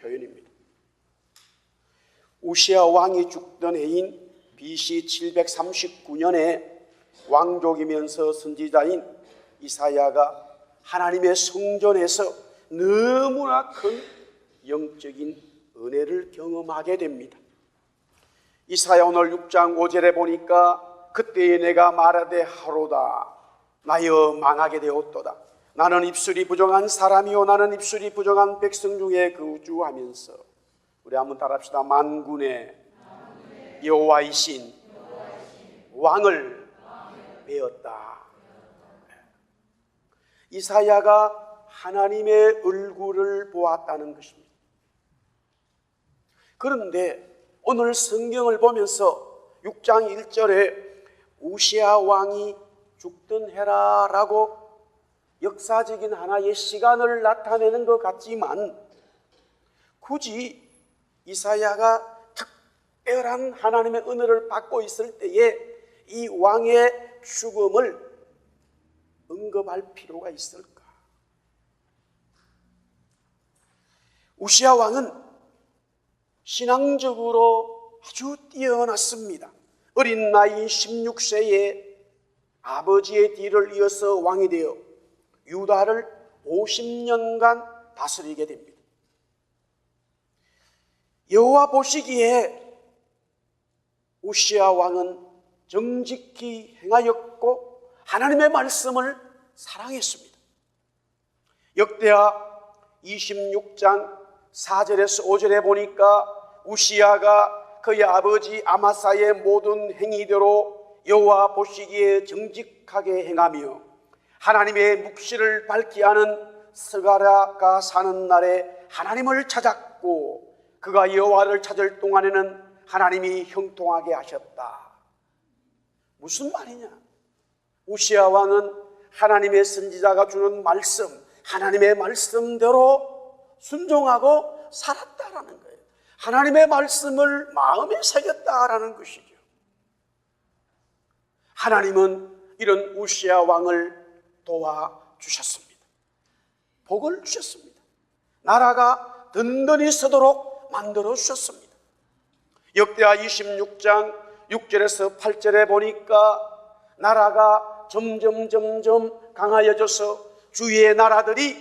표현입니다. 우시아 왕이 죽던 해인 BC 739년에 왕족이면서 선지자인 이사야가 하나님의 성전에서 너무나 큰 영적인 은혜를 경험하게 됩니다. 이사야 오늘 6장 5절에 보니까 그때에 내가 말하되 하로다 나여 망하게 되었도다. 나는 입술이 부정한 사람이요 나는 입술이 부정한 백성 중에 거주하면서, 우리 한번 따라합시다. 만군의 여호와이신 왕을 배웠다. 이사야가 하나님의 얼굴을 보았다는 것입니다. 그런데 오늘 성경을 보면서 6장 1절에 우시아 왕이 죽던 해라라고 역사적인 하나의 시간을 나타내는 것 같지만, 굳이 이사야가 특별한 하나님의 은혜를 받고 있을 때에 이 왕의 죽음을 언급할 필요가 있을까? 우시아 왕은 신앙적으로 아주 뛰어났습니다. 어린 나이 16세에 아버지의 뒤를 이어서 왕이 되어 유다를 50년간 다스리게 됩니다. 여호와 보시기에 우시아 왕은 정직히 행하였고 하나님의 말씀을 사랑했습니다. 역대하 26장 4절에서 5절에 보니까 우시아가 그의 아버지 아마사의 모든 행위대로 여호와 보시기에 정직하게 행하며 하나님의 묵시를 밝히 하는 스가랴가 사는 날에 하나님을 찾았고 그가 여호와를 찾을 동안에는 하나님이 형통하게 하셨다. 무슨 말이냐? 우시아 왕은 하나님의 선지자가 주는 말씀, 하나님의 말씀대로 순종하고 살았다라는 거예요. 하나님의 말씀을 마음에 새겼다라는 것이죠. 하나님은 이런 우시아 왕을 도와주셨습니다. 복을 주셨습니다. 나라가 든든히 서도록 만들어 주셨습니다. 역대하 26장 6절에서 8절에 보니까 나라가 점점 강하여져서 주위의 나라들이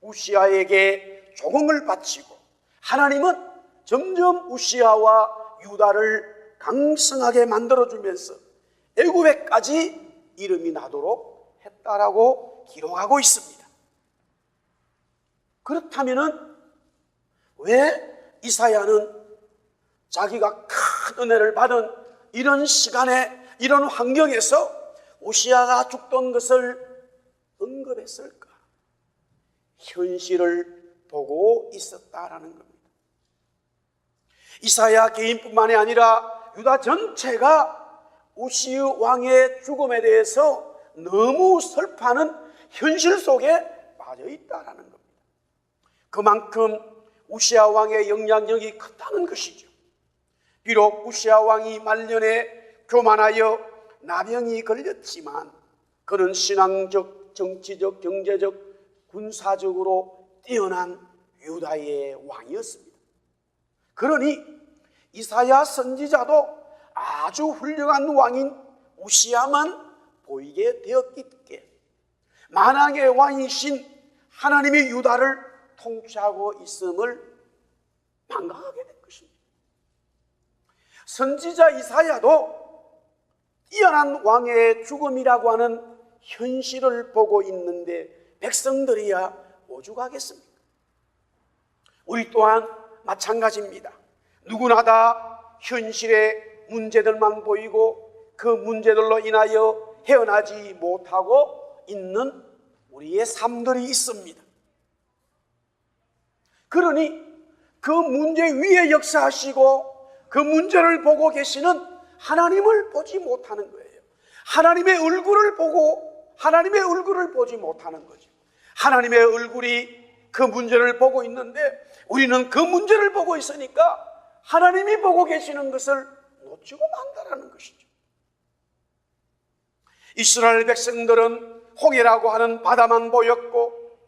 우시아에게 조공을 바치고 하나님은 점점 우시아와 유다를 강성하게 만들어주면서 애굽에까지 이름이 나도록 했다라고 기록하고 있습니다. 그렇다면 왜 이사야는 자기가 큰 은혜를 받은 이런 시간에 이런 환경에서 우시아가 죽던 것을 언급했을까? 현실을 보고 있었다라는 겁니다. 이사야 개인뿐만이 아니라 유다 전체가 우시아 왕의 죽음에 대해서 너무 슬퍼하는 현실 속에 빠져 있다라는 겁니다. 그만큼 우시아 왕의 영향력이 컸다는 것이죠. 비록 우시아 왕이 말년에 교만하여 나병이 걸렸지만 그는 신앙적, 정치적, 경제적, 군사적으로 뛰어난 유다의 왕이었습니다. 그러니 이사야 선지자도 아주 훌륭한 왕인 우시아만 보이게 되었기 때문에 만왕의 왕이신 하나님이 유다를 통치하고 있음을 망각하게 된 것입니다. 선지자 이사야도 뛰어난 왕의 죽음이라고 하는 현실을 보고 있는데 백성들이야 오죽하겠습니까? 우리 또한 마찬가지입니다. 누구나 다 현실의 문제들만 보이고 그 문제들로 인하여 헤어나지 못하고 있는 우리의 삶들이 있습니다. 그러니 그 문제 위에 역사하시고 그 문제를 보고 계시는 하나님을 보지 못하는 거예요. 하나님의 얼굴을 보고 하나님의 얼굴을 보지 못하는 거죠. 하나님의 얼굴이 그 문제를 보고 있는데 우리는 그 문제를 보고 있으니까 하나님이 보고 계시는 것을 놓치고 만다라는 것이죠. 이스라엘 백성들은 홍해라고 하는 바다만 보였고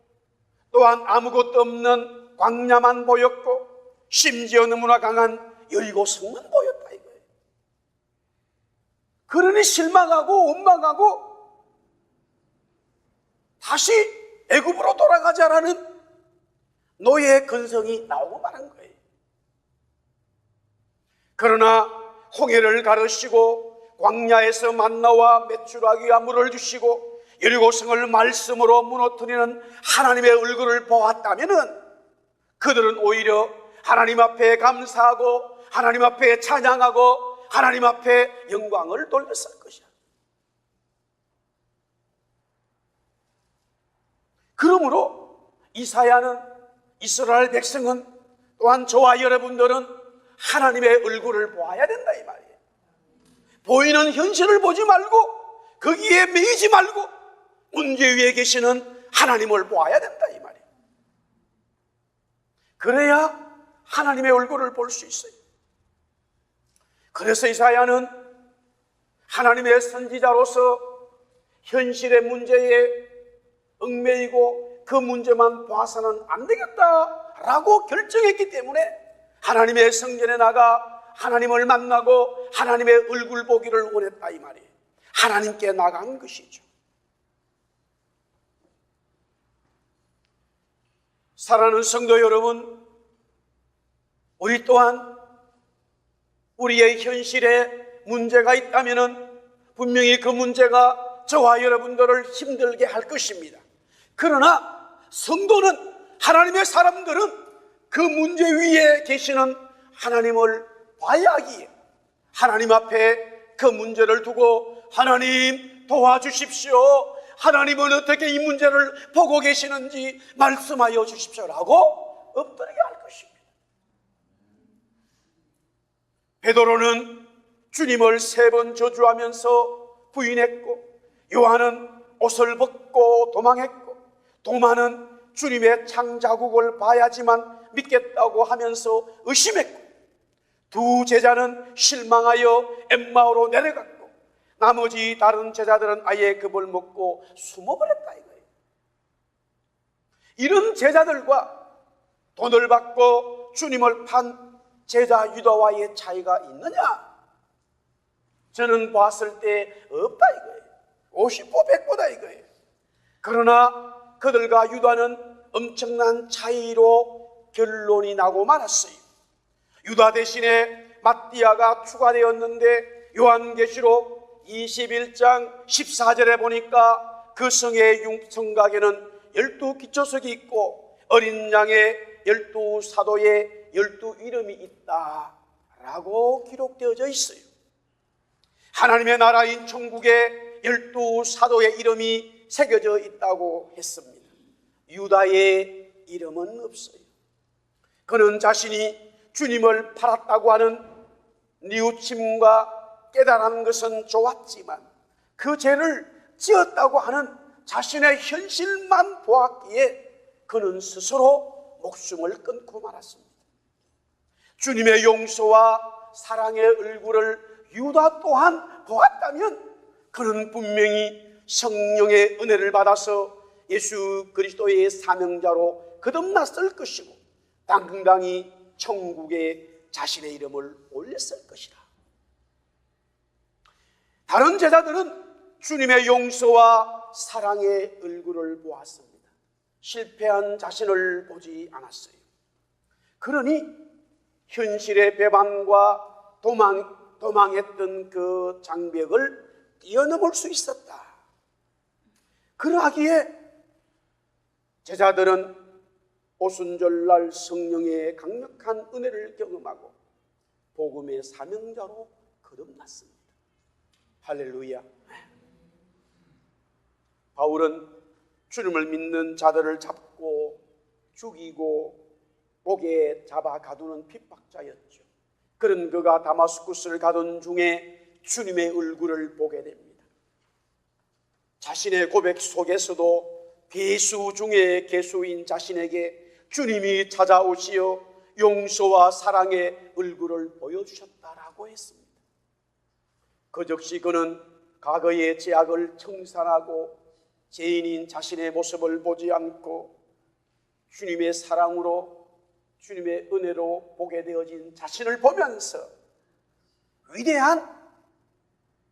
또한 아무것도 없는 광야만 보였고 심지어 너무나 강한 여리고성만 보였다 이거예요. 그러니 실망하고 원망하고 다시 애굽으로 돌아가자라는 노예의 근성이 나오고 말한 거예요. 그러나 홍해를 가르시고 광야에서 만나와 메추라기와 물을 주시고 여리고성을 말씀으로 무너뜨리는 하나님의 얼굴을 보았다면은 그들은 오히려 하나님 앞에 감사하고 하나님 앞에 찬양하고 하나님 앞에 영광을 돌렸을 것이야. 그러므로 이사야는, 이스라엘 백성은, 또한 저와 여러분들은 하나님의 얼굴을 보아야 된다 이 말이에요. 보이는 현실을 보지 말고 거기에 매이지 말고 문제 위에 계시는 하나님을 보아야 된다 이 말이에요. 그래야 하나님의 얼굴을 볼 수 있어요. 그래서 이사야는 하나님의 선지자로서 현실의 문제에 얽매이고 그 문제만 봐서는 안 되겠다라고 결정했기 때문에 하나님의 성전에 나가 하나님을 만나고 하나님의 얼굴 보기를 원했다 이 말이에요. 하나님께 나간 것이죠. 사랑하는 성도 여러분, 우리 또한 우리의 현실에 문제가 있다면 분명히 그 문제가 저와 여러분들을 힘들게 할 것입니다. 그러나 성도는, 하나님의 사람들은 그 문제 위에 계시는 하나님을 봐야 하기에 하나님 앞에 그 문제를 두고 하나님 도와주십시오, 하나님은 어떻게 이 문제를 보고 계시는지 말씀하여 주십시오라고 엎드리게 할 것입니다. 베드로는 주님을 3번 저주하면서 부인했고, 요한은 옷을 벗고 도망했고, 도마는 주님의 창자국을 봐야지만 믿겠다고 하면서 의심했고, 두 제자는 실망하여 엠마오로 내려갔고, 나머지 다른 제자들은 아예 겁을 먹고 숨어버렸다 이거예요. 이런 제자들과 돈을 받고 주님을 판 제자 유다와의 차이가 있느냐? 저는 봤을 때 없다 이거예요. 50보 100보다 이거예요. 그러나 그들과 유다는 엄청난 차이로 결론이 나고 말았어요. 유다 대신에 마띠아가 추가되었는데 요한계시록 21장 14절에 보니까 그 성의 성곽에는 12기초석이 있고 어린 양의 12사도의 12이름이 있다라고 기록되어져 있어요. 하나님의 나라인 천국에 12사도의 이름이 새겨져 있다고 했습니다. 유다의 이름은 없어요. 그는 자신이 주님을 팔았다고 하는 뉘우침과 깨달은 것은 좋았지만 그 죄를 지었다고 하는 자신의 현실만 보았기에 그는 스스로 목숨을 끊고 말았습니다. 주님의 용서와 사랑의 얼굴을 유다 또한 보았다면 그는 분명히 성령의 은혜를 받아서 예수 그리스도의 사명자로 거듭났을 것이고 당당히 천국에 자신의 이름을 올렸을 것이라. 다른 제자들은 주님의 용서와 사랑의 얼굴을 보았습니다. 실패한 자신을 보지 않았어요. 그러니 현실의 배반과 도망했던 그 장벽을 뛰어넘을 수 있었다. 그러하기에 제자들은 오순절날 성령의 강력한 은혜를 경험하고 복음의 사명자로 거듭났습니다. 할렐루야. 바울은 주님을 믿는 자들을 잡고 죽이고 옥에 잡아 가두는 핍박자였죠. 그런 그가 다마스쿠스를 가던 중에 주님의 얼굴을 보게 됩니다. 자신의 고백 속에서도 괴수 중에 괴수인 자신에게 주님이 찾아오시어 용서와 사랑의 얼굴을 보여주셨다라고 했습니다. 그 즉시 그는 과거의 죄악을 청산하고 죄인인 자신의 모습을 보지 않고 주님의 사랑으로 주님의 은혜로 보게 되어진 자신을 보면서 위대한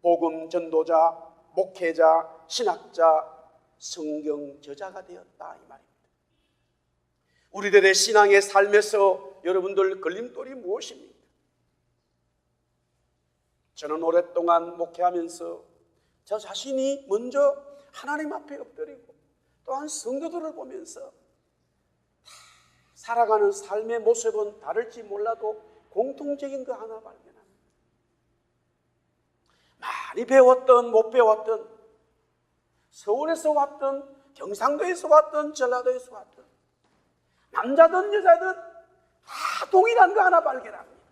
복음 전도자, 목회자, 신학자, 성경 저자가 되었다 이 말입니다. 우리들의 신앙의 삶에서 여러분들 걸림돌이 무엇입니까? 저는 오랫동안 목회하면서 저 자신이 먼저 하나님 앞에 엎드리고 또한 성도들을 보면서 살아가는 삶의 모습은 다를지 몰라도 공통적인 거 하나 발견합니다. 많이 배웠던 못 배웠던, 서울에서 왔던 경상도에서 왔던 전라도에서 왔던, 남자든 여자든 다 동일한 거 하나 발견합니다.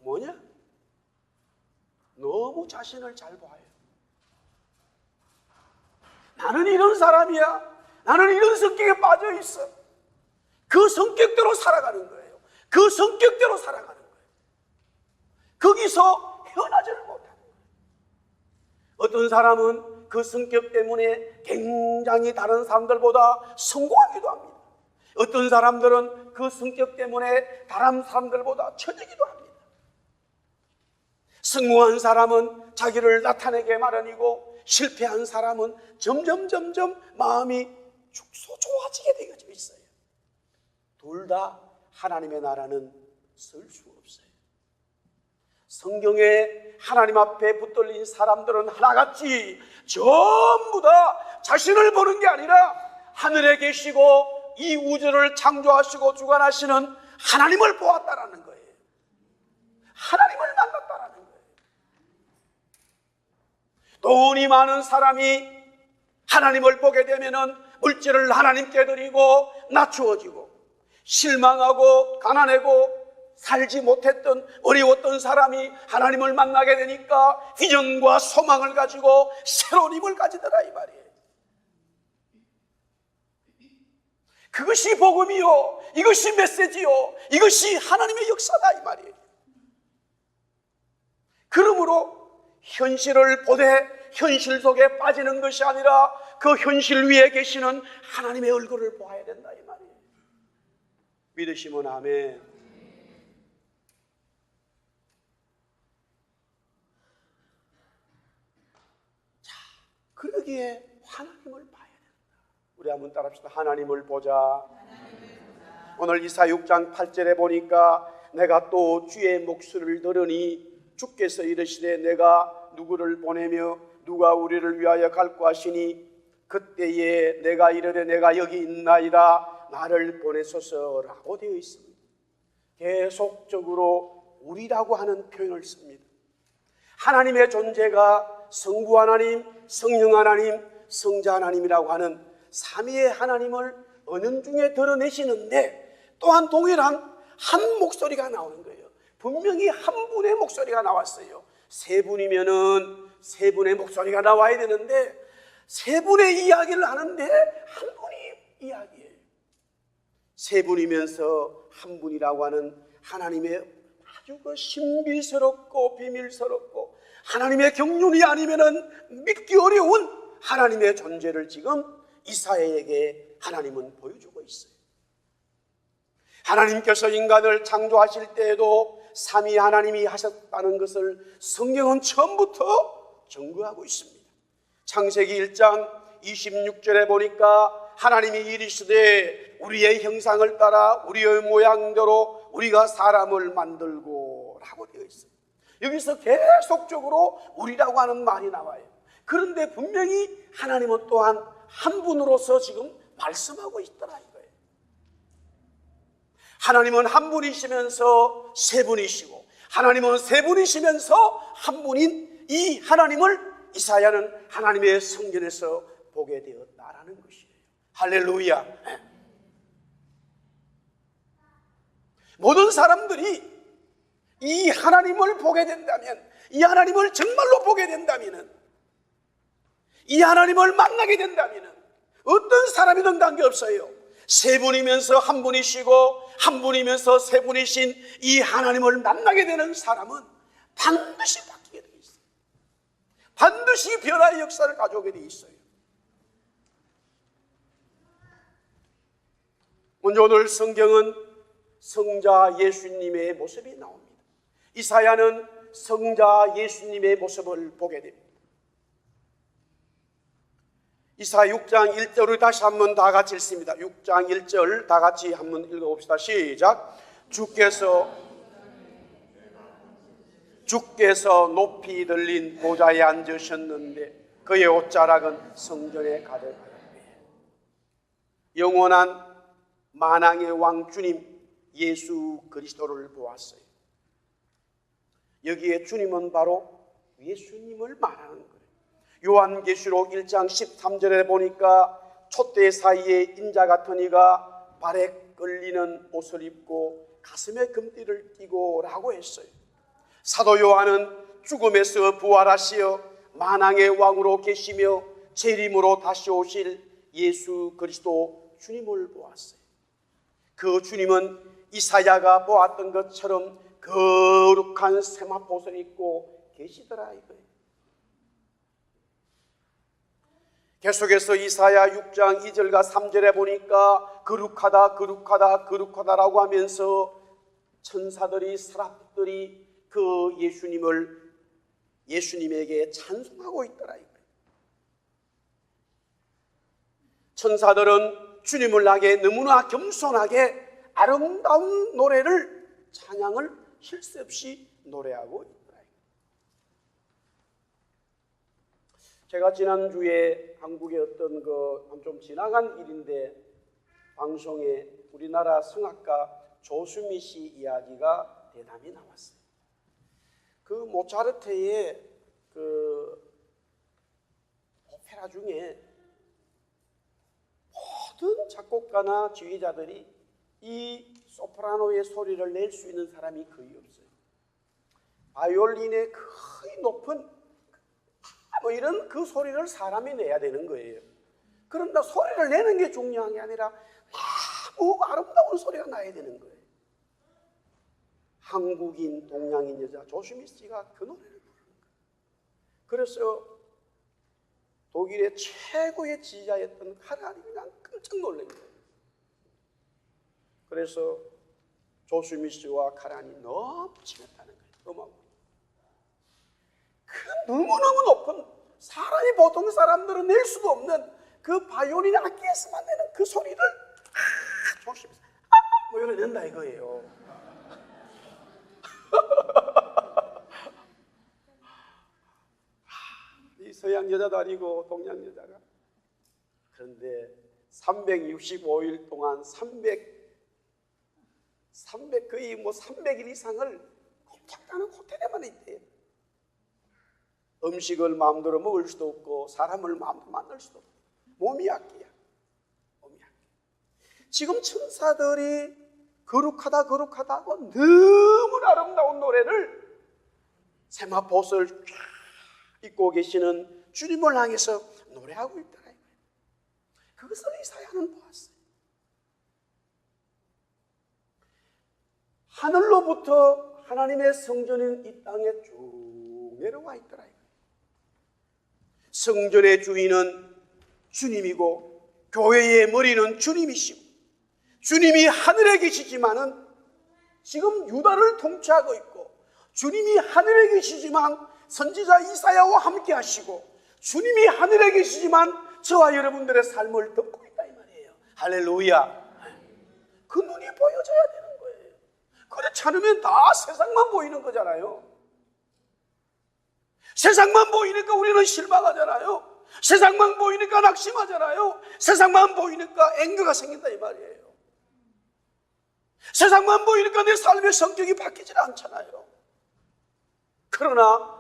뭐냐? 너무 자신을 잘 봐요. 나는 이런 사람이야. 나는 이런 성격에 빠져 있어. 그 성격대로 살아가는 거예요. 그 성격대로 살아가는 거예요. 거기서 헤어나지를 못하는 거예요. 어떤 사람은 그 성격 때문에 굉장히 다른 사람들보다 성공하기도 합니다. 어떤 사람들은 그 성격 때문에 다른 사람들보다 처지기도 합니다. 성공한 사람은 자기를 나타내게 마련이고 실패한 사람은 점점 마음이 죽소 좋아지게 되어져 있어요. 둘 다 하나님의 나라는 설 수 없어요. 성경에 하나님 앞에 붙들린 사람들은 하나같이 전부 다 자신을 보는 게 아니라 하늘에 계시고 이 우주를 창조하시고 주관하시는 하나님을 보았다라는 거예요. 하나님을 만났다라는 거예요. 돈이 많은 사람이 하나님을 보게 되면은 물질을 하나님께 드리고 낮추어지고, 실망하고 가난하고 살지 못했던 어려웠던 사람이 하나님을 만나게 되니까 비전과 소망을 가지고 새로운 힘을 가지더라 이 말이에요. 그것이 복음이요, 이것이 메시지요, 이것이 하나님의 역사다 이 말이에요. 그러므로 현실을 보되 현실 속에 빠지는 것이 아니라 그 현실 위에 계시는 하나님의 얼굴을 보아야 된다 이 말이에요. 믿으시면 아멘. 자, 그러기에 하나님을 봐야 된다. 우리 한번 따라합시다. 하나님을 보자. 오늘 이사 6장 8절에 보니까 내가 또 주의 목소리를 들으니 주께서 이르시되 내가 누구를 보내며 누가 우리를 위하여 갈고 하시니 그때에 내가 이르되 내가 여기 있나이다 나를 보내소서라고 되어 있습니다. 계속적으로 우리라고 하는 표현을 씁니다. 하나님의 존재가 성부 하나님, 성령 하나님, 성자 하나님이라고 하는 삼위의 하나님을 은연중에 드러내시는데 또한 동일한 한 목소리가 나오는 거예요. 분명히 한 분의 목소리가 나왔어요. 세 분이면은 세 분의 목소리가 나와야 되는데 세 분의 이야기를 하는데 한 분이 이야기해요. 세 분이면서 한 분이라고 하는 하나님의 아주 그 신비스럽고 비밀스럽고 하나님의 경륜이 아니면은 믿기 어려운 하나님의 존재를 지금 이사야에게 하나님은 보여주고 있어요. 하나님께서 인간을 창조하실 때에도 삼위 하나님이 하셨다는 것을 성경은 처음부터 증거하고 있습니다. 창세기 1장 26절에 보니까 하나님이 이르시되 우리의 형상을 따라 우리의 모양대로 우리가 사람을 만들고 라고 되어 있어요. 여기서 계속적으로 우리라고 하는 말이 나와요. 그런데 분명히 하나님은 또한 한 분으로서 지금 말씀하고 있더라 이거예요. 하나님은 한 분이시면서 세 분이시고 하나님은 세 분이시면서 한 분인 이 하나님을 이사야는 하나님의 성전에서 보게 되었다라는 것이에요. 할렐루야. 모든 사람들이 이 하나님을 보게 된다면, 이 하나님을 정말로 보게 된다면, 이 하나님을 만나게 된다면 어떤 사람이든 관계없어요. 세 분이면서 한 분이시고 한 분이면서 세 분이신 이 하나님을 만나게 되는 사람은 반드시 바뀌게 되어 있어요. 반드시 변화의 역사를 가져오게 되어 있어요. 먼저 오늘 성경은 성자 예수님의 모습이 나옵니다. 이사야는 성자 예수님의 모습을 보게 됩니다. 이사야 6장 1절을 다시 한번 다 같이 읽습니다. 6장 1절 다 같이 한번 읽어봅시다. 시작. 주께서 높이 들린 보좌에 앉으셨는데 그의 옷자락은 성전에 가득하였네. 영원한 만왕의 왕 주님 예수 그리스도를 보았어요. 여기에 주님은 바로 예수님을 말하는 거예요. 요한계시록 1장 13절에 보니까 촛대 사이에 인자 같은 이가 발에 끌리는 옷을 입고 가슴에 금띠를 띠고 라고 했어요. 사도 요한은 죽음에서 부활하시어 만왕의 왕으로 계시며 재림으로 다시 오실 예수 그리스도 주님을 보았어요. 그 주님은 이사야가 보았던 것처럼 거룩한 세마포옷을 입고 계시더라 이거예요. 계속해서 이사야 6장 2절과 3절에 보니까 거룩하다라고 하면서 천사들이 스랍들이 그 예수님에게 찬송하고 있더라 이거예요. 천사들은 주님을 향해 너무나 겸손하게 아름다운 노래를 찬양을 쉴 새 없이 노래하고 있더라. 제가 지난주에 한국의 어떤 좀 지나간 일인데 방송에 우리나라 성악가 조수미 씨 이야기가 대담히 나왔어요. 그 모차르트의 그 오페라 중에 모든 작곡가나 지휘자들이 이 소프라노의 소리를 낼 수 있는 사람이 거의 없어요. 바이올린의 거의 높은 이런 그 소리를 사람이 내야 되는 거예요. 그런데 소리를 내는 게 중요한 게 아니라 너무 아름다운 소리가 나야 되는 거예요. 한국인 동양인 여자 조수미 씨가 그 노래를 부르는 거예요. 그래서 독일의 최고의 지휘자였던 카란이 난 깜짝 놀란 거예요. 그래서 조수미 씨와 카란이 너무 친했다는 거예요. 그 너무너무 높은 사람이 보통 사람들은 낼 수도 없는 그 바이올린 악기에서만 내는 그 소리를 조수미 씨 이걸 낸다 이거예요. 이 서양 여자도 아니고 동양 여자가. 그런데 365일 동안 300일 이상을 꼼짝도 호텔에만 있대요. 음식을 마음대로 먹을 수도 없고 사람을 마음대로 만날 수도 없고 몸이 악기야. 지금 천사들이 거룩하다고 너무 아름다운 노래를 세마포옷을 쫙 입고 계시는 주님을 향해서 노래하고 있더라. 그것을 이사야는 보았어요. 하늘로부터 하나님의 성전인 이 땅에 쭉 내려와 있더라. 성전의 주인은 주님이고 교회의 머리는 주님이시고 주님이 하늘에 계시지만은 지금 유다를 통치하고 있고 주님이 하늘에 계시지만 선지자 이사야와 함께 하시고 주님이 하늘에 계시지만 저와 여러분들의 삶을 덮고 있다 이 말이에요. 할렐루야. 그 눈이 보여져야 되는 거예요. 그렇지 않으면 다 세상만 보이는 거잖아요. 세상만 보이니까 우리는 실망하잖아요. 세상만 보이니까 낙심하잖아요. 세상만 보이니까 앵거가 생긴다 이 말이에요. 세상만 보이니까 내 삶의 성격이 바뀌질 않잖아요. 그러나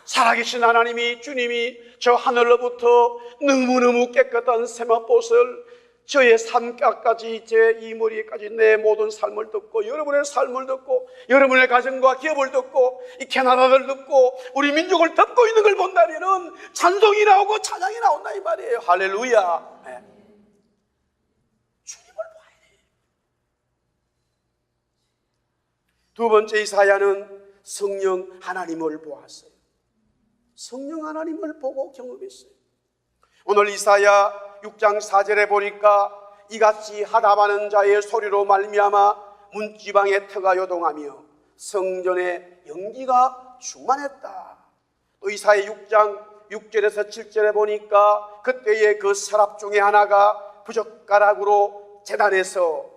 살아계신 하나님이 주님이 저 하늘로부터 너무너무 깨끗한 세마포옷을 저의 삶까지 제 이 머리에까지 내 모든 삶을 듣고 여러분의 삶을 듣고 여러분의 가정과 기업을 듣고 이 캐나다를 듣고 우리 민족을 덮고 있는 걸 본다면 찬송이 나오고 찬양이 나온다 이 말이에요. 할렐루야. 네. 주님을 봐야 돼요. 두 번째 이사야는 성령 하나님을 보았어요. 성령 하나님을 보고 경험했어요. 오늘 이사야 6장 4절에 보니까 이같이 하답하는 자의 소리로 말미암아 문지방의 터가 요동하며 성전에 연기가 충만했다. 또 이사야 6장 6절에서 7절에 보니까 그때의 그 서랍 중에 하나가 부젓가락으로 제단에서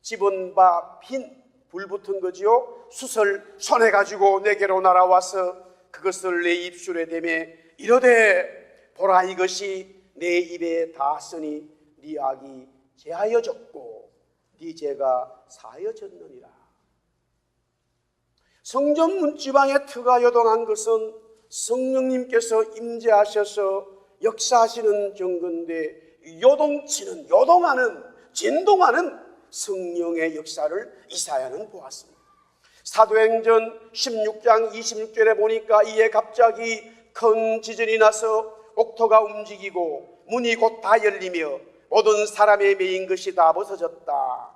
집은 바 빈 불 붙은 거지요. 숯을 손에 가지고 내게로 날아와서 그것을 내 입술에 대매 이르되 보라 이것이 내 입에 닿았으니 네 악이 제하여졌고 네 죄가 사하여졌느니라. 성전 문지방에 터가 요동한 것은 성령님께서 임재하셔서 역사하시는 증거인데, 요동치는, 요동하는, 진동하는 성령의 역사를 이사야는 보았습니다. 사도행전 16장 26절에 보니까 이에 갑자기 큰 지진이 나서 옥토가 움직이고 문이 곧 다 열리며 모든 사람의 매인 것이 다 벗어졌다.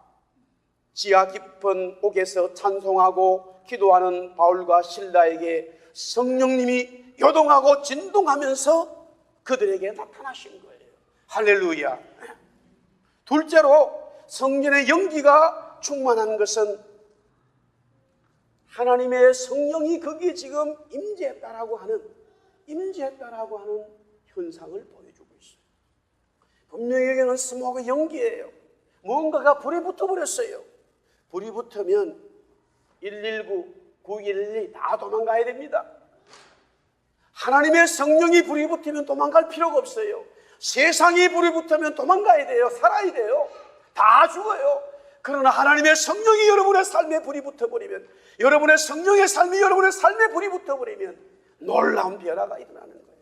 지하 깊은 옥에서 찬송하고 기도하는 바울과 실라에게 성령님이 요동하고 진동하면서 그들에게 나타나신 거예요. 할렐루야. 둘째로 성전의 연기가 충만한 것은 하나님의 성령이 거기에 지금 임재했다라고 하는 현상을 보여주고 있어요. 분명히 여기는 스모그 연기예요. 무언가가 불이 붙어버렸어요. 불이 붙으면 119, 911이 다 도망가야 됩니다. 하나님의 성령이 불이 붙으면 도망갈 필요가 없어요. 세상이 불이 붙으면 도망가야 돼요. 살아야 돼요. 다 죽어요. 그러나 하나님의 성령이 여러분의 삶에 불이 붙어버리면, 여러분의 성령의 삶이 여러분의 삶에 불이 붙어버리면 놀라운 변화가 일어나는 거예요.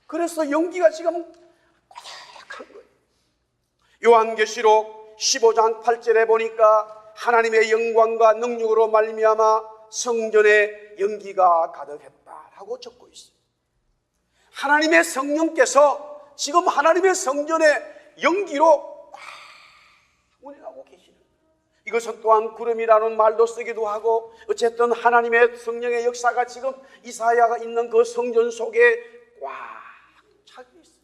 그래서 연기가 지금 고약한 거예요. 요한계시록 15장 8절에 보니까 하나님의 영광과 능력으로 말미암아 성전에 연기가 가득했다라고 적고 있어요. 하나님의 성령께서 지금 하나님의 성전에 연기로 꽉 운행하고 계시는, 이것은 또한 구름이라는 말도 쓰기도 하고, 어쨌든 하나님의 성령의 역사가 지금 이사야가 있는 그 성전 속에 꽉 차고 있어요.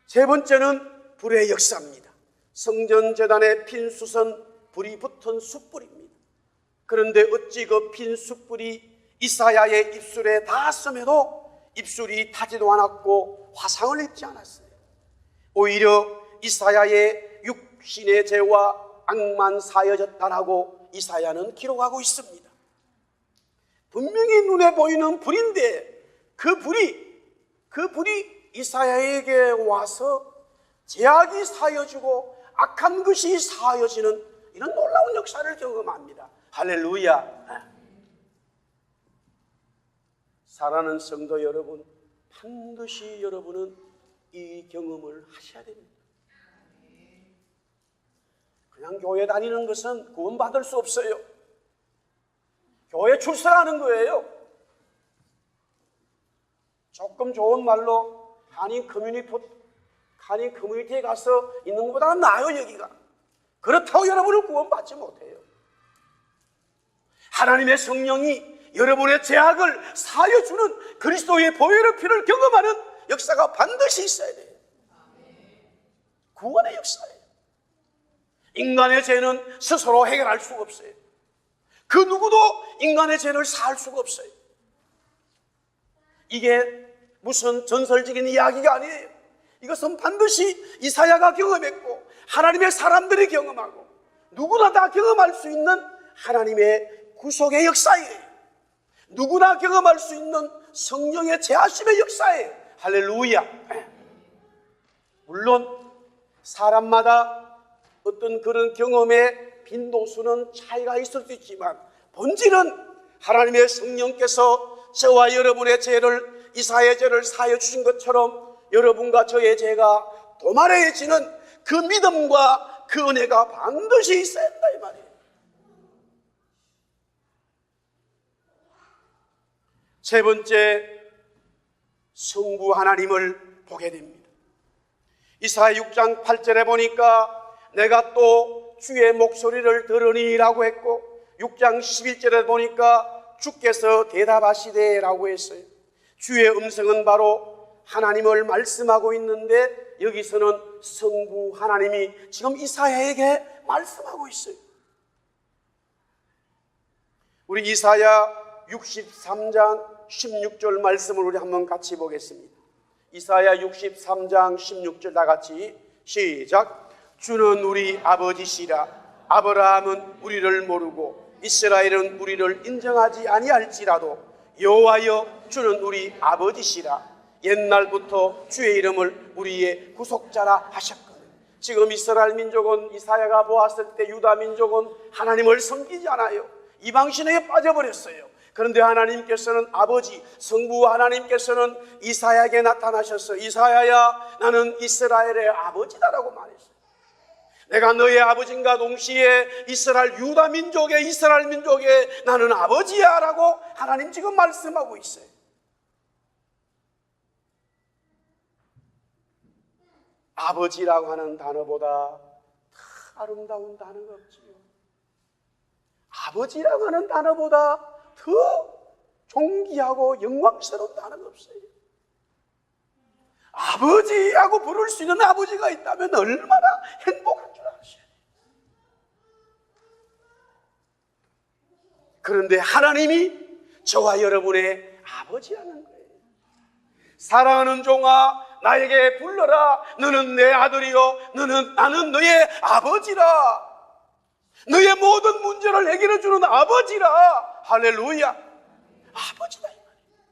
세 번째는 불의 역사입니다. 성전 제단의 핀 숯은 불이 붙은 숯불입니다. 그런데 어찌 그 핀 숯불이 이사야의 입술에 닿았음에도 입술이 타지도 않았고 화상을 입지 않았어요. 오히려 이사야의 육신의 죄와 악만 사여졌다라고 이사야는 기록하고 있습니다. 분명히 눈에 보이는 불인데 그 불이 이사야에게 와서 죄악이 사여지고 악한 것이 사여지는 이런 놀라운 역사를 경험합니다. 할렐루야. 사랑하는 성도 여러분, 반드시 여러분은 이 경험을 하셔야 됩니다. 그냥 교회 다니는 것은 구원받을 수 없어요. 교회 출석하는 거예요. 조금 좋은 말로 한인 커뮤니티에 가서 있는 것보다는 나아요, 여기가. 그렇다고 여러분을 구원받지 못해요. 하나님의 성령이 여러분의 죄악을 사여주는 그리스도의 보혈의 피를 경험하는 역사가 반드시 있어야 돼요. 구원의 역사예요. 인간의 죄는 스스로 해결할 수가 없어요. 그 누구도 인간의 죄를 사할 수가 없어요. 이게 무슨 전설적인 이야기가 아니에요. 이것은 반드시 이사야가 경험했고 하나님의 사람들이 경험하고 누구나 다 경험할 수 있는 하나님의 구속의 역사예요. 누구나 경험할 수 있는 성령의 제하심의 역사예요. 할렐루야. 물론 사람마다 어떤 그런 경험의 빈도수는 차이가 있을 수 있지만 본질은 하나님의 성령께서 저와 여러분의 죄를, 이사야의 죄를 사여 주신 것처럼 여러분과 저의 죄가 도말해지는 그 믿음과 그 은혜가 반드시 있어야 한다 이 말이에요. 세 번째, 성부 하나님을 보게 됩니다. 이사야 6장 8절에 보니까 내가 또 주의 목소리를 들으니라고 했고 6장 11절에 보니까 주께서 대답하시되 라고 했어요. 주의 음성은 바로 하나님을 말씀하고 있는데 여기서는 성부 하나님이 지금 이사야에게 말씀하고 있어요. 우리 이사야 63장 16절 말씀을 우리 한번 같이 보겠습니다. 이사야 63장 16절 다 같이 시작. 주는 우리 아버지시라. 아브라함은 우리를 모르고 이스라엘은 우리를 인정하지 아니할지라도 여호와여 주는 우리 아버지시라. 옛날부터 주의 이름을 우리의 구속자라 하셨거든. 지금 이스라엘 민족은 이사야가 보았을 때 유다 민족은 하나님을 섬기지 않아요. 이방신에게 빠져버렸어요. 그런데 하나님께서는 아버지 성부 하나님께서는 이사야에게 나타나셔서 이사야야 나는 이스라엘의 아버지다라고 말했어요. 내가 너의 아버지인가 동시에 이스라엘 유다 민족의 이스라엘 민족의 나는 아버지야 라고 하나님 지금 말씀하고 있어요. 아버지라고 하는 단어보다 더 아름다운 단어가 없지요. 아버지라고 하는 단어보다 더 존귀하고 영광스러운 단어가 없어요. 아버지하고 부를 수 있는 아버지가 있다면 얼마나 행복한 줄 아세요. 그런데 하나님이 저와 여러분의 아버지라는 거예요. 사랑하는 종아 나에게 불러라. 너는 내 아들이요 나는 너의 아버지라. 너의 모든 문제를 해결해 주는 아버지라. 할렐루야. 아버지다 이 말이에요.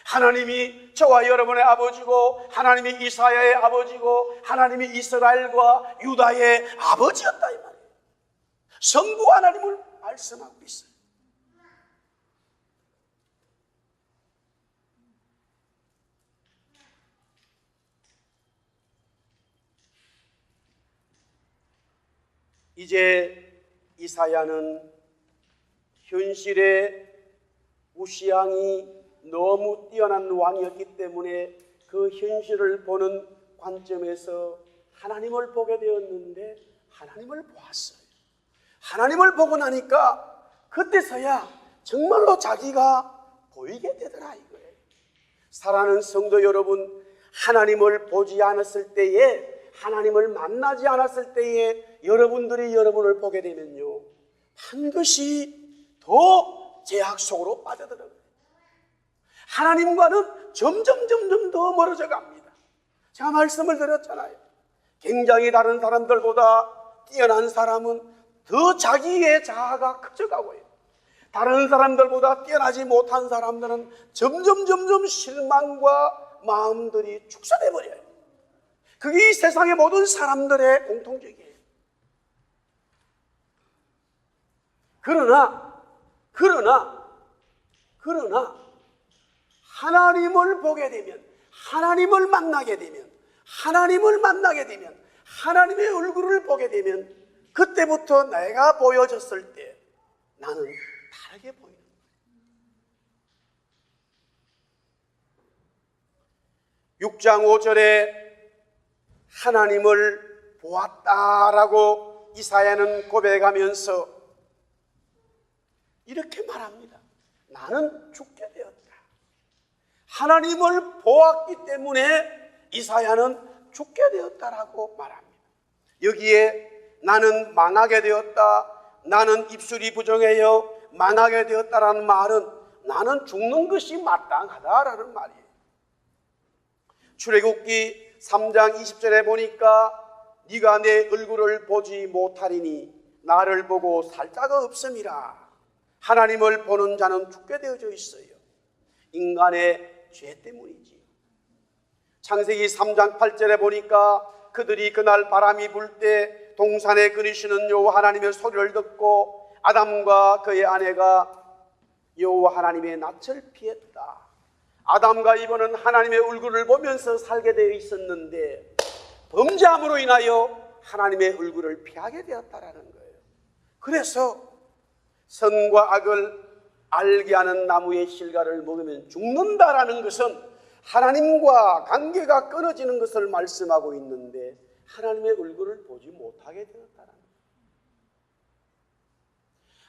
하나님이 저와 여러분의 아버지고 하나님이 이사야의 아버지고 하나님이 이스라엘과 유다의 아버지였다 이 말이에요. 성부 하나님을 말씀하고 있어요. 이제 이사야는 현실의 우시왕이 너무 뛰어난 왕이었기 때문에 그 현실을 보는 관점에서 하나님을 보게 되었는데 하나님을 보았어요. 하나님을 보고 나니까 그때서야 정말로 자기가 보이게 되더라 이거예요. 사랑하는 성도 여러분, 하나님을 보지 않았을 때에 하나님을 만나지 않았을 때에 여러분들이 여러분을 보게 되면요 반드시 더 죄악 속으로 빠져들어요. 하나님과는 점점 더 멀어져 갑니다. 제가 말씀을 드렸잖아요. 굉장히 다른 사람들보다 뛰어난 사람은 더 자기의 자아가 커져가고 해요. 다른 사람들보다 뛰어나지 못한 사람들은 점점 실망과 마음들이 축소돼 버려요. 그게 이 세상의 모든 사람들의 공통적이에요. 그러나 하나님을 보게 되면 하나님을 만나게 되면 하나님의 얼굴을 보게 되면 그때부터 내가 보여졌을 때 나는 다르게 보이는 거예요. 6장 5절에 하나님을 보았다라고 이사야는 고백하면서 이렇게 말합니다. 나는 죽게 되었다. 하나님을 보았기 때문에 이사야는 죽게 되었다라고 말합니다. 여기에 나는 망하게 되었다, 나는 입술이 부정해요, 망하게 되었다라는 말은 나는 죽는 것이 마땅하다라는 말이에요. 출애굽기 3장 20절에 보니까 네가 내 얼굴을 보지 못하리니 나를 보고 살 자가 없음이라. 하나님을 보는 자는 죽게 되어져 있어요. 인간의 죄 때문이지. 창세기 3장 8절에 보니까 그들이 그날 바람이 불 때 동산에 그리시는 여호와 하나님의 소리를 듣고 아담과 그의 아내가 여호와 하나님의 낯을 피했다. 아담과 이브는 하나님의 얼굴을 보면서 살게 되어 있었는데 범죄함으로 인하여 하나님의 얼굴을 피하게 되었다라는 거예요. 그래서 선과 악을 알게 하는 나무의 실과를 먹으면 죽는다라는 것은 하나님과 관계가 끊어지는 것을 말씀하고 있는데 하나님의 얼굴을 보지 못하게 되었다라는 거예요.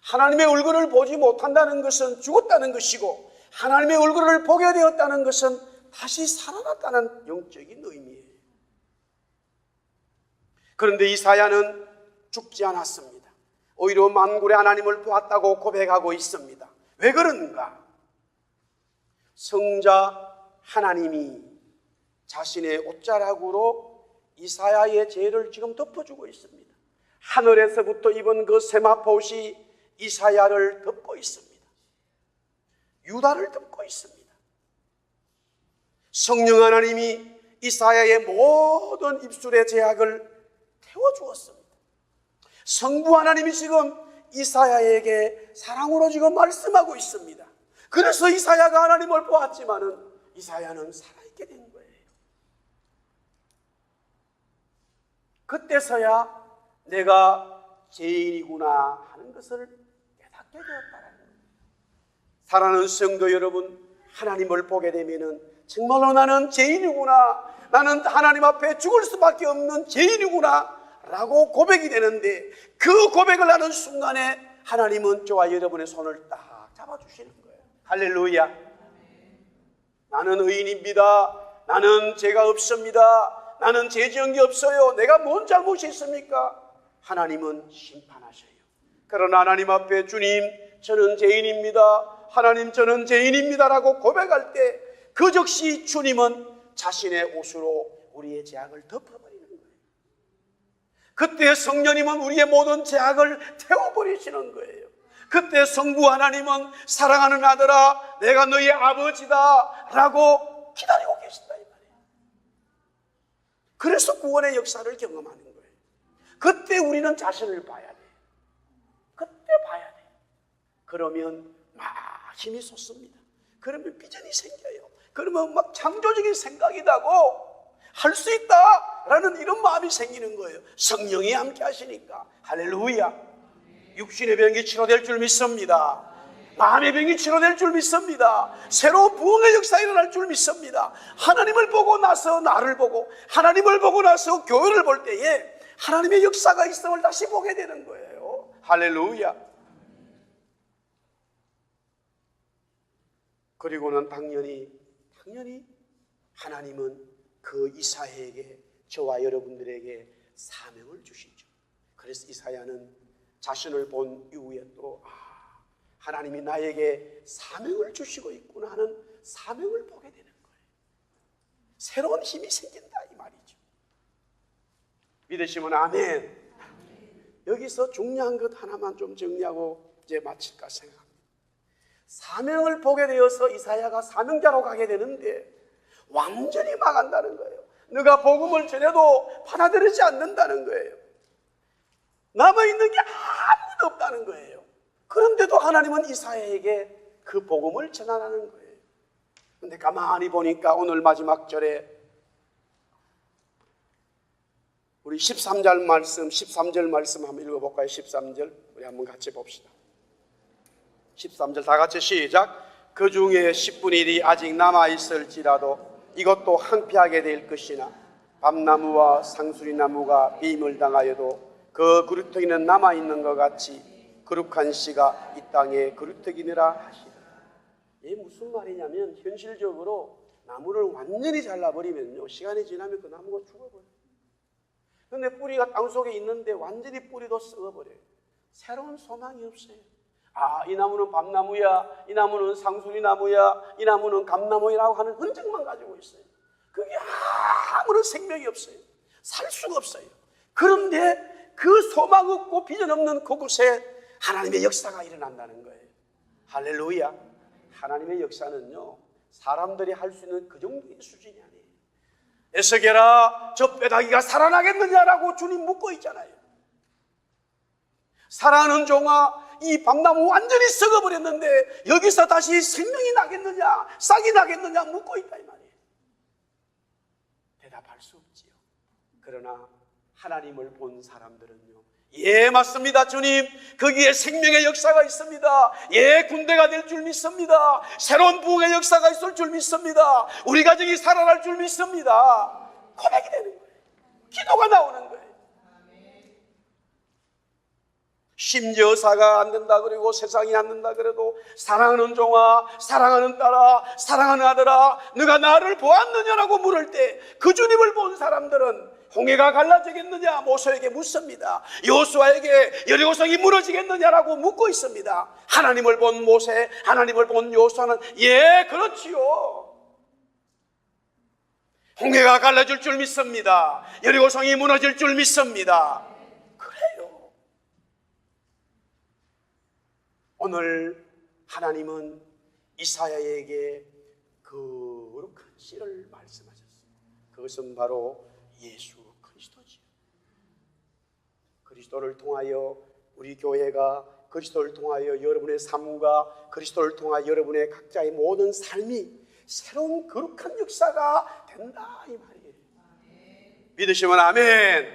하나님의 얼굴을 보지 못한다는 것은 죽었다는 것이고 하나님의 얼굴을 보게 되었다는 것은 다시 살아났다는 영적인 의미예요. 그런데 이사야는 죽지 않았습니다. 오히려 만군의 하나님을 보았다고 고백하고 있습니다. 왜 그런가? 성자 하나님이 자신의 옷자락으로 이사야의 죄를 지금 덮어주고 있습니다. 하늘에서부터 입은 그 세마포옷이 이사야를 덮고 있습니다. 유다를 덮고 있습니다. 성령 하나님이 이사야의 모든 입술의 죄악을 태워주었습니다. 성부 하나님이 지금 이사야에게 사랑으로 지금 말씀하고 있습니다. 그래서 이사야가 하나님을 보았지만은 이사야는 살아있게 된 거예요. 그때서야 내가 죄인이구나 하는 것을 깨닫게 되었다는 거예요. 사랑하는 성도 여러분, 하나님을 보게 되면은 정말로 나는 죄인이구나, 나는 하나님 앞에 죽을 수밖에 없는 죄인이구나 라고 고백이 되는데, 그 고백을 하는 순간에 하나님은 저와 여러분의 손을 딱 잡아주시는 거예요. 할렐루야. 나는 의인입니다. 나는 죄가 없습니다. 나는 죄 지은 게 없어요. 내가 뭔 잘못이 있습니까? 하나님은 심판하셔요. 그러나 하나님 앞에 주님, 저는 죄인입니다. 하나님, 저는 죄인입니다 라고 고백할 때 그 즉시 주님은 자신의 옷으로 우리의 죄악을 덮어버리는 거예요. 그때 성령님은 우리의 모든 죄악을 태워버리시는 거예요. 그때 성부 하나님은 사랑하는 아들아, 내가 너희 아버지다 라고 기다리고 계신다 이 말이에요. 그래서 구원의 역사를 경험하는 거예요. 그때 우리는 자신을 봐야 돼. 그때 봐야 돼. 그러면 막 힘이 솟습니다. 그러면 비전이 생겨요. 그러면 막 창조적인 생각이 나고 할 수 있다라는 이런 마음이 생기는 거예요. 성령이 함께 하시니까. 할렐루야. 육신의 병이 치료될 줄 믿습니다. 마음의 병이 치료될 줄 믿습니다. 새로운 부흥의 역사가 일어날 줄 믿습니다. 하나님을 보고 나서 나를 보고, 하나님을 보고 나서 교회를 볼 때에 하나님의 역사가 있음을 다시 보게 되는 거예요. 할렐루야. 그리고는 당연히 하나님은 그 이사야에게, 저와 여러분들에게 사명을 주시죠. 그래서 이사야는 자신을 본 이후에 또 하나님이 나에게 사명을 주시고 있구나 하는 사명을 보게 되는 거예요. 새로운 힘이 생긴다 이 말이죠. 믿으시면 아멘. 여기서 중요한 것 하나만 좀 정리하고 이제 마칠까 생각합니다. 사명을 보게 되어서 이사야가 사명자로 가게 되는데 완전히 망한다는 거예요. 너가 복음을 전해도 받아들이지 않는다는 거예요. 남아있는 게 아무것도 없다는 거예요. 그런데도 하나님은 이사야에게 그 복음을 전하라는 거예요. 그런데 가만히 보니까 오늘 마지막 절에 우리 13절 말씀 한번 읽어볼까요? 13절 우리 한번 같이 봅시다. 13절 다 같이 시작. 그 중에 10분의 1이 아직 남아있을지라도 이것도 항폐하게 될 것이나 밤나무와 상수리나무가 비임을 당하여도 그 그루터기는 남아있는 것 같이 거룩한 씨가 이 땅에 그루터기니라 하시라. 이게 무슨 말이냐면 현실적으로 나무를 완전히 잘라버리면요, 시간이 지나면 그 나무가 죽어버려요. 그런데 뿌리가 땅속에 있는데 완전히 뿌리도 썩어버려요. 새로운 소망이 없어요. 이 나무는 밤나무야, 이 나무는 상수리나무야, 이 나무는 감나무라고 하는 흔적만 가지고 있어요. 그게 아무런 생명이 없어요. 살 수가 없어요. 그런데 그 소망 없고 비전 없는 그곳에 하나님의 역사가 일어난다는 거예요. 할렐루야. 하나님의 역사는요, 사람들이 할 수 있는 그 정도의 수준이 아니에요. 에스겔아, 저 뼈다귀가 살아나겠느냐라고 주님 묻고 있잖아요. 사랑하는 종아, 이 밤나무 완전히 썩어버렸는데 여기서 다시 생명이 나겠느냐, 싹이 나겠느냐 묻고 있다 이 말이에요. 대답할 수 없지요. 그러나 하나님을 본 사람들은요, 예 맞습니다 주님, 거기에 생명의 역사가 있습니다. 예, 군대가 될 줄 믿습니다. 새로운 부흥의 역사가 있을 줄 믿습니다. 우리 가정이 살아날 줄 믿습니다. 고백이 되는 거예요. 기도가 나오는 거예요. 심지어 사가 안 된다 그리고 세상이 안 된다 그래도 사랑하는 종아, 사랑하는 딸아, 사랑하는 아들아, 너가 나를 보았느냐라고 물을 때 그 주님을 본 사람들은 홍해가 갈라지겠느냐 모세에게 묻습니다. 여호수아에게 여리고성이 무너지겠느냐라고 묻고 있습니다. 하나님을 본 모세, 하나님을 본 여호수아는 예, 그렇지요. 홍해가 갈라질 줄 믿습니다. 여리고성이 무너질 줄 믿습니다. 그래요. 오늘 하나님은 이사야에게 거룩한 씨를 말씀하셨어요. 그것은 바로 예수 그리스도지요. 그리스도를 통하여 우리 교회가, 그리스도를 통하여 여러분의 삶과 그리스도를 통하여 여러분의 각자의 모든 삶이 새로운 거룩한 역사가 된다 이 말이에요. 믿으시면 아멘.